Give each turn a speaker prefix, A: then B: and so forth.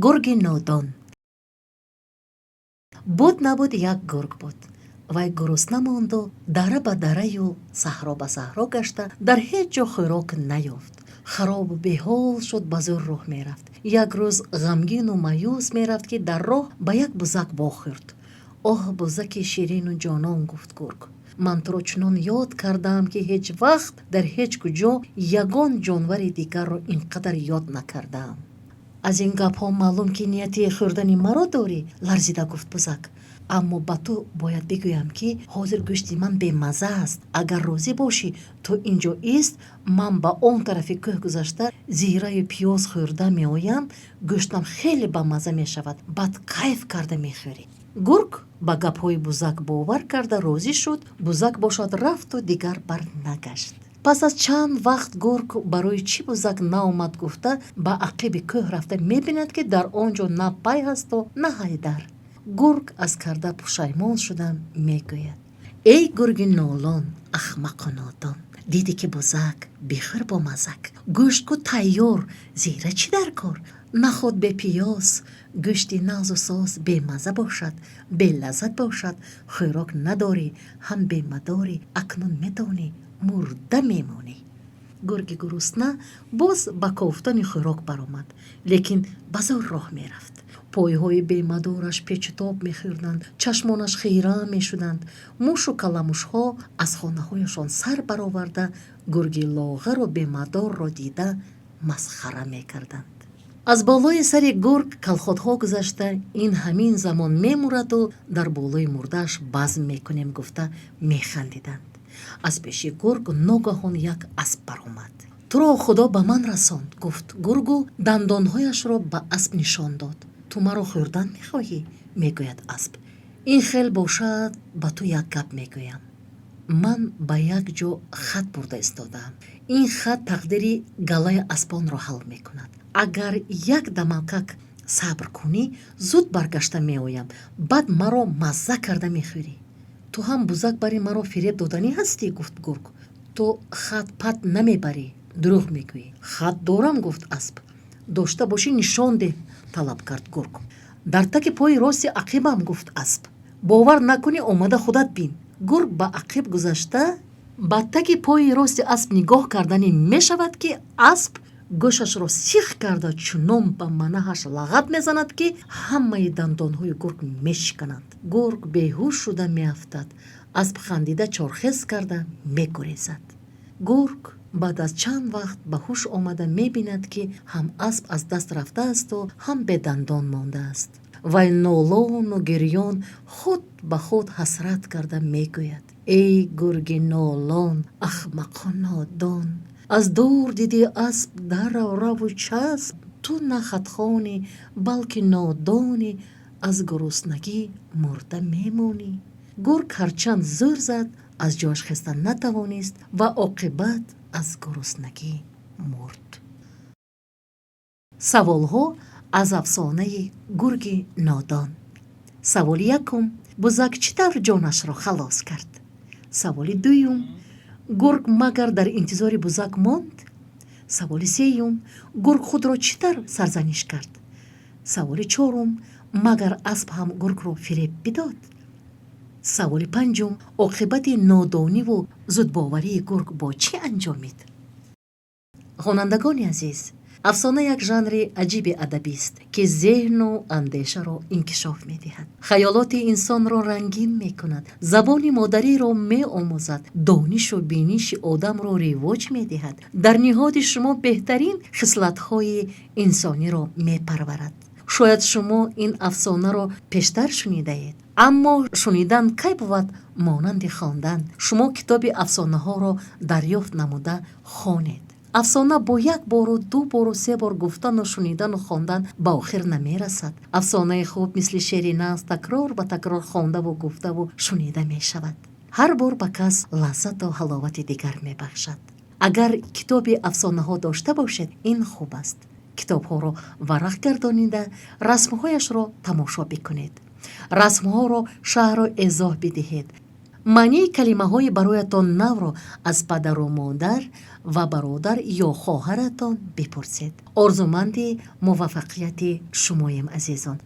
A: Гурги Нодон. буд набуд як гург буд. вай гурусна монду дара ба дараю саҳро ба саҳро гашта дар ҳеҷ ҷо хӯрок наёфт. харобу беҳол шуд ба зур роҳ мерафт. як рӯз ғамгину маъюс мерафт ки дар роҳ ба як бузак вохӯрд. оҳ бузаки ширину ҷонон, гуфт гург, ман туро чунон ёд кардаам ки ҳеҷ вақт дар ҳеҷ куҷо ягон ҷонвари дигарро ин қадар ёд накардаам. аз ин гапҳо маълум ки нияти хӯрдани маро дорӣ, ларзида гуфт бузак. аммо ба ту бояд бигӯям ки ҳозир гӯшти ман бемаза аст. агар розӣ бошӣ, ту ин ҷо ист, ман ба он тарафи кӯҳ гузашта зираю пиёз хӯрда меоям. гӯштам хеле бамаза мешавад. баъд кайф карда мехӯрӣ. гург ба гапҳои бузак бовар карда розӣ шуд. бузак бошад рафту дигар барнагашт. пас аз чанд вақт гург барои чӣ бузак наомад гуфта ба ақиби кӯҳ рафта мебинад ки дар он ҷо на пай ҳасту на ҳайдар. гург аз карда пушаймон шуда мегӯяд: эй гурги нолон, ахмақу нодон, диди ки бузак бихӯр бо мазак, гӯштку тайёр, зира чӣ дар кор? наход бе пиёз, гӯшти нағзу соз бемаза бошад, белаззат бошад, хӯрок надорӣ, ҳам бемадорӣ, акнун медонӣ, мурда мемонӣ. гурги гурусна боз ба кофтани хӯрок баромад, лекин ба зур роҳ мерафт. пойҳои бемадораш печутоб мехӯрданд, чашмонаш хира мешуданд. мушу каламушҳо аз хонаҳояшон сар бароварда гурги лоғару бемадорро дида масхара мекарданд. аз болои сари гург калхотҳо гузашта ин ҳамин замон мемураду дар болои мурдааш базм мекунем гуфта механдиданд. аз пеши гург ногаҳон як асп баромад. туро худо ба ман расонд, гуфт гургу дандонҳояшро ба асп нишон дод. ту маро хӯрдан мехоҳӣ? мегӯяд асп. ин хел бошад, ба ту як гап мегӯям. ман ба як ҷо хат бурда истодаам. ин хат тақдири галаи аспонро ҳал мекунад. агар як дамалкак сабр кунӣ, зуд баргашта меоям, баъд маро мазза карда мехӯрӣ. ту ҳам бузак бари маро фиреб доданӣ ҳастӣ, гуфт гург. ту хат пат намебарӣ, дурӯғ мегӯӣ. хат дорам, гуфт асп. дошта бошӣ нишон деҳ, талаб кард гург. дар таки пои рости ақибам, гуфт асп. бовар накунӣ, омада худат бин. гург ба ақиб гузашта ба таки пои рости асп нигоҳ кардани мешавад ки асп гӯшашро сих карда чунон ба манаҳаш лағат мезанад ки ҳамаи дандонҳои гург мешикананд. гург беҳуш шуда меафтад. асп хандида чорхез карда мегурезад. гург баъд аз чанд вақт ба ҳуш омада мебинад ки ҳам асп аз даст рафтаасту ҳам бедандон мондааст. вай нолону гирён худ ба худ ҳасрат карда мегӯяд: эй гурги нолон, ахмақу нодон, аз дур диди асп дар равраву часп, ту на хатхони, балки нодонӣ, аз гуруснагӣ мурда мемонӣ. гург ҳарчанд зур зад, аз ҷояш хеста натавонист ва оқибат аз гуруснагӣ мурд. саволҳо аз афсонаи гурги нодон. саволи якум: бузак чӣ тавр ҷонашро халос кард? саволи дуюм: гург магар дар интизори бузак монд? саволи сеюм: гург худро чӣ тавр сарзаниш кард? саволи чорум: магар асп ҳам гургро фиреб бидод? саволи панҷум: оқибати нодониву зудбоварии гург бо чӣ анҷомид? хонандагони азиз, афсона як жанри аҷиби адабист ки зеҳну андешаро инкишоф медиҳад. хаёлоти инсонро рангин мекунад, забони модариро меомӯзад, донишу биниши одамро ривоҷ медиҳад. дар ниҳоди шумо беҳтарин хислатҳои инсониро мепарварад. шояд шумо ин афсонаро пештар шунидаед, аммо шунидан кай бувад монанди хондан. шумо китоби афсонаҳоро дарёфт намуда хонед. афсона бо як бору ду бору се бор гуфтану шунидану хондан ба охир намерасад. афсонаи хуб мисли шери нағз такрор ба такрор хондаву гуфтаву шунида мешавад. ҳар бор ба кас лаззату ҳаловати дигар мебахшад. агар китоби афсонаҳо дошта бошед, ин хуб аст. китобҳоро варақ гардонида расмҳояшро тамошо бикунед. расмҳоро шарҳу эзоҳ бидиҳед. маънии калимаҳои бароятон навро аз падару модар ва бародар ё хоҳаратон бипурсед. орзуманди муваффақияти шумоем азизон.